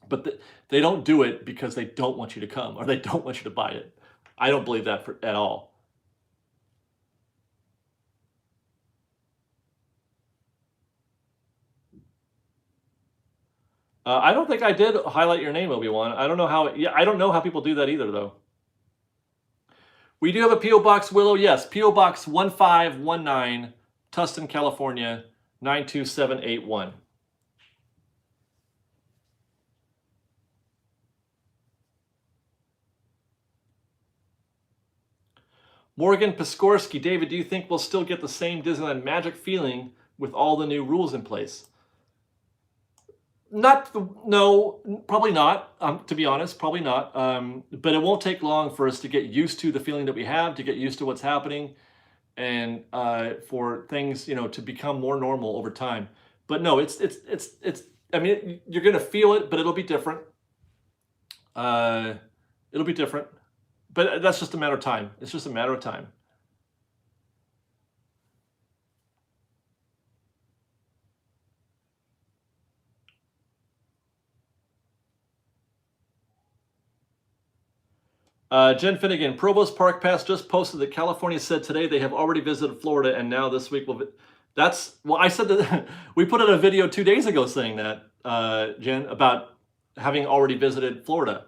But they don't do it because they don't want you to come or they don't want you to buy it. I don't believe that at all. I don't think I did highlight your name, Obi-Wan. I don't know how. Yeah, I don't know how people do that either, though. We do have a P.O. Box, Willow. Yes, P.O. Box 1519, Tustin, California, 92781. Morgan Piskorski, David, do you think we'll still get the same Disneyland magic feeling with all the new rules in place? No, probably not. To be honest, probably not. But it won't take long for us to get used to the feeling that we have, to get used to what's happening, and for things, to become more normal over time. But no, it's. I mean, you're gonna feel it, but it'll be different. It'll be different, but that's just a matter of time. It's just a matter of time. Jen Finnegan, Provost Park Pass just posted that California said today they have already visited Florida, and now this week will. I said that we put out a video 2 days ago saying that, Jen, about having already visited Florida.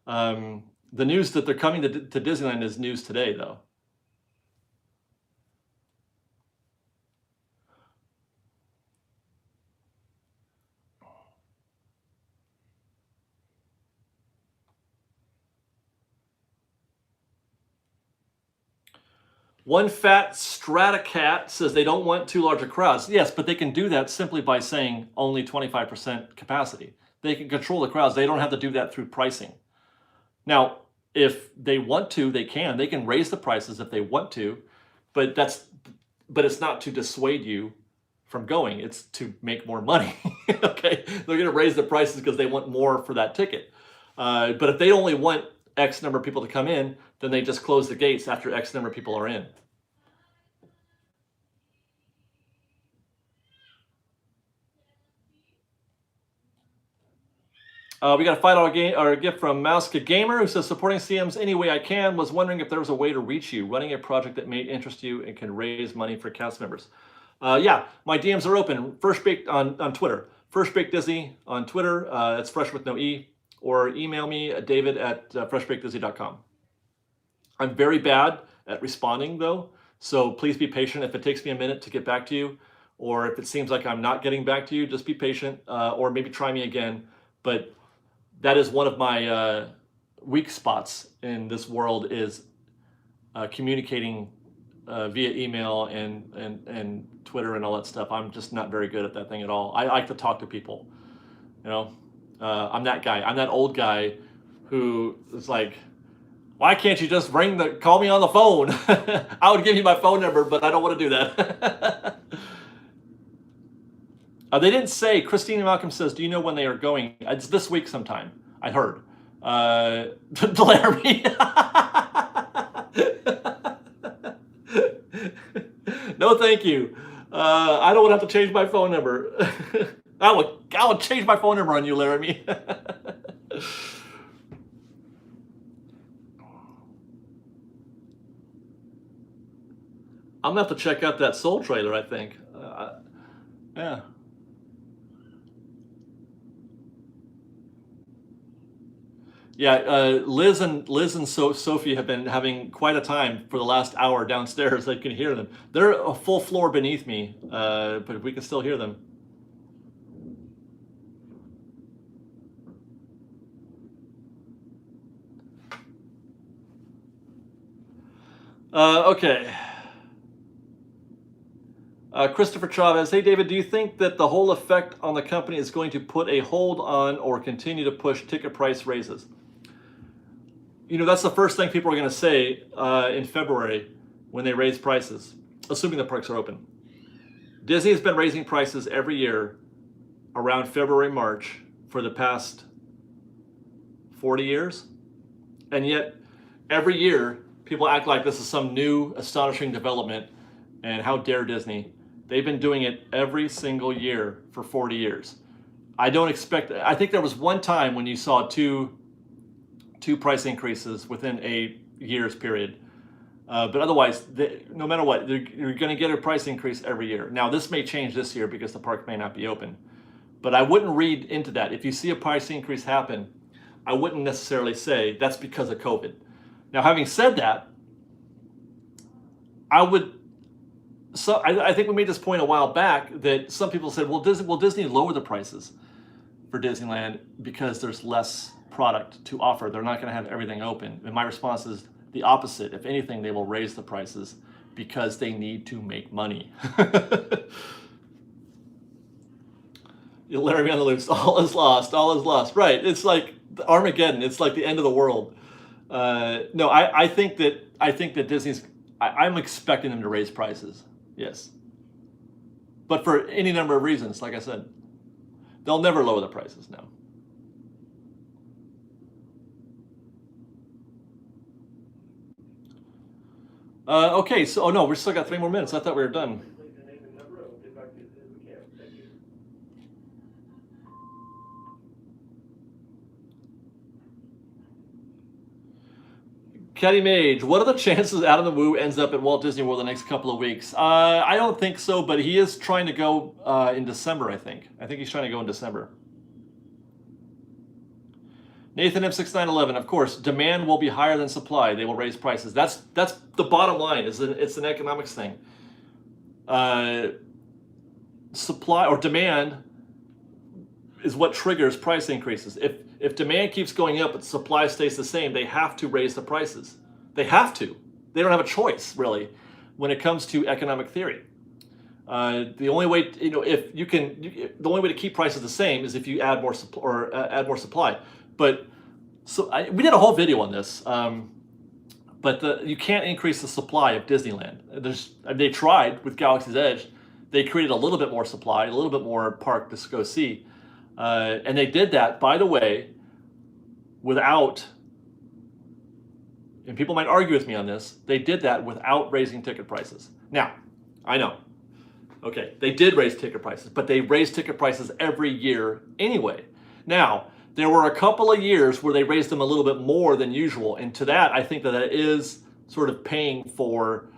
The news that they're coming to Disneyland is news today, though. One Fat Stratacat says they don't want too large a crowds. Yes, but they can do that simply by saying only 25% capacity. They can control the crowds. They don't have to do that through pricing. Now, if they want to, they can. They can raise the prices if they want to, but it's not to dissuade you from going. It's to make more money. Okay, they're going to raise the prices because they want more for that ticket. But if they only want X number of people to come in, then they just close the gates after X number of people are in. We got a $5 or a gift from Mouska Gamer, who says, supporting CMs any way I can. Was wondering if there was a way to reach you, running a project that may interest you and can raise money for cast members. Yeah, my DMs are open. First Baked on Twitter. First Baked Disney on Twitter. That's fresh with no E. Or email me at david@freshbakedisney.com. I'm very bad at responding, though, so please be patient. If it takes me a minute to get back to you, or if it seems like I'm not getting back to you, just be patient, or maybe try me again. But that is one of my weak spots in this world, is communicating via email and Twitter and all that stuff. I'm just not very good at that thing at all. I like to talk to people, I'm that guy. I'm that old guy who is like, why can't you just call me on the phone? I would give you my phone number, but I don't want to do that. They didn't say. Christina Malcolm says, do you know when they are going? It's this week sometime, I heard. To Laramie. No, thank you. I don't want to have to change my phone number. I will change my phone number on you, Laramie. I'm gonna have to check out that Soul trailer, I think. Yeah. Yeah, Liz and Sophie have been having quite a time for the last hour downstairs. I can hear them. They're a full floor beneath me, but we can still hear them. Okay. Christopher Chavez, hey David, do you think that the whole effect on the company is going to put a hold on or continue to push ticket price raises? You know, that's the first thing people are going to say in February when they raise prices, assuming the parks are open. Disney has been raising prices every year around February, March for the past 40 years. And yet, every year, people act like this is some new, astonishing development, and how dare Disney. They've been doing it every single year for 40 years. I don't expect, I think there was one time when you saw two price increases within a year's period. But otherwise, no matter what, you're going to get a price increase every year. Now, this may change this year because the park may not be open. But I wouldn't read into that. If you see a price increase happen, I wouldn't necessarily say that's because of COVID. Now, having said that, I think we made this point a while back that some people said, will Disney lower the prices for Disneyland because there's less product to offer? They're not going to have everything open. And my response is the opposite. If anything, they will raise the prices because they need to make money. You Laramie on the loose. All is lost. All is lost. Right. It's like Armageddon. It's like the end of the world. No, I think that Disney's. I'm expecting them to raise prices. Yes. But for any number of reasons, like I said, they'll never lower the prices now. Okay, so, oh no, we still got 3 more minutes. I thought we were done. Please name the number, and we'll get back to you as soon as we can. Thank you. Caddy Mage, what are the chances Adam the Woo ends up at Walt Disney World the next couple of weeks? I don't think so, but he is trying to go in December, I think. I think he's trying to go in December. Nathan M6911, of course, demand will be higher than supply. They will raise prices. That's the bottom line. It's an economics thing. Supply or demand is what triggers price increases. If demand keeps going up but supply stays the same, they have to raise the prices. They have to. They don't have a choice, really, when it comes to economic theory. The only way, the only way to keep prices the same is if you add more supply. But we did a whole video on this. But you can't increase the supply of Disneyland. They tried with Galaxy's Edge. They created a little bit more supply, a little bit more park to go see. And they did that, by the way, without, and people might argue with me on this, they did that without raising ticket prices. Now, I know, okay, they did raise ticket prices, but they raised ticket prices every year anyway. Now, there were a couple of years where they raised them a little bit more than usual, and to that, I think that is sort of paying for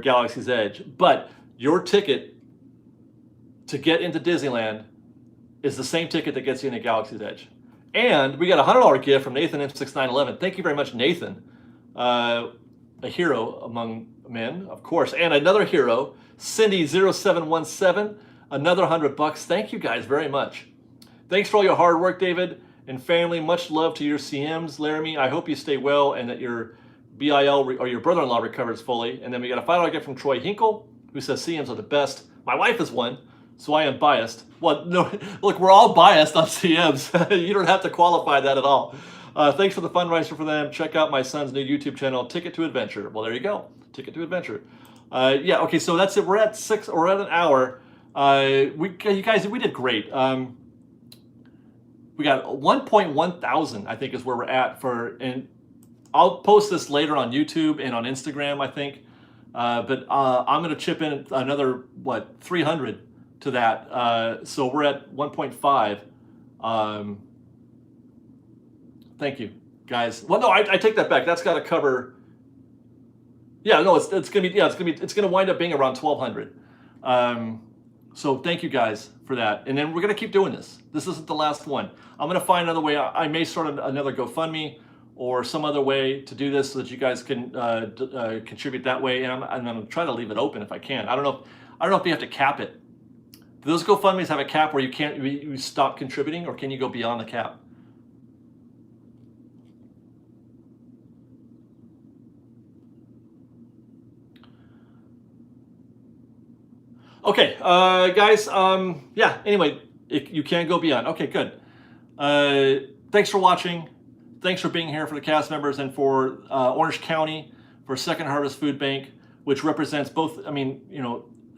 Galaxy's Edge. But your ticket to get into Disneyland is the same ticket that gets you into Galaxy's Edge. And we got a $100 gift from Nathan M6911. Thank you very much, Nathan. A hero among men, of course. And another hero, Cindy0717, another $100. Thank you guys very much. Thanks for all your hard work, David and family. Much love to your CMs, Laramie. I hope you stay well and that your BIL or your brother-in-law recovers fully. And then we got a $5 gift from Troy Hinkle, who says CMs are the best. My wife is one, so I am biased. Well, no, look, we're all biased on CMs. You don't have to qualify that at all. Thanks for the fundraiser for them. Check out my son's new YouTube channel, Ticket to Adventure. Well, there you go, Ticket to Adventure. Yeah, okay, so that's it. We're at an hour. You guys, we did great. We got 1.1 thousand, I think, is where we're at and I'll post this later on YouTube and on Instagram, I think. But I'm going to chip in another, 300 to that. So we're at 1.5. Thank you, guys. Well, no, I take that back. That's got to cover. Yeah, no, it's gonna be, it's gonna wind up being around 1,200. So thank you guys for that, and then we're gonna keep doing this. This isn't the last one. I'm gonna find another way. I may start another GoFundMe or some other way to do this so that you guys can contribute that way, and I'm gonna try to leave it open if I can. I don't know if you have to cap it. Do those GoFundMes have a cap where you stop contributing, or can you go beyond the cap? Okay, guys. Yeah. Anyway, you can go beyond. Okay, good. Thanks for watching. Thanks for being here for the cast members and for Orange County, for Second Harvest Food Bank, which represents both. I mean,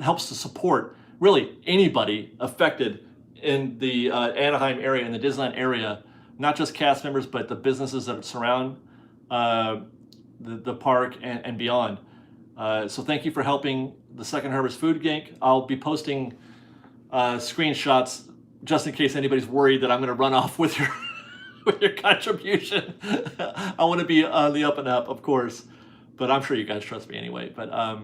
helps to support really anybody affected in the Anaheim area, in the Disneyland area, not just cast members, but the businesses that surround the park and beyond. So thank you for helping the Second Harvest Food Bank. I'll be posting screenshots just in case anybody's worried that I'm going to run off with your with your contribution. I want to be on the up and up, of course, but I'm sure you guys trust me anyway. But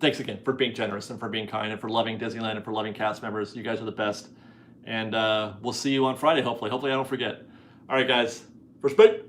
thanks again for being generous and for being kind and for loving Disneyland and for loving cast members. You guys are the best, and we'll see you on Friday. Hopefully I don't forget. All right, guys. First bite.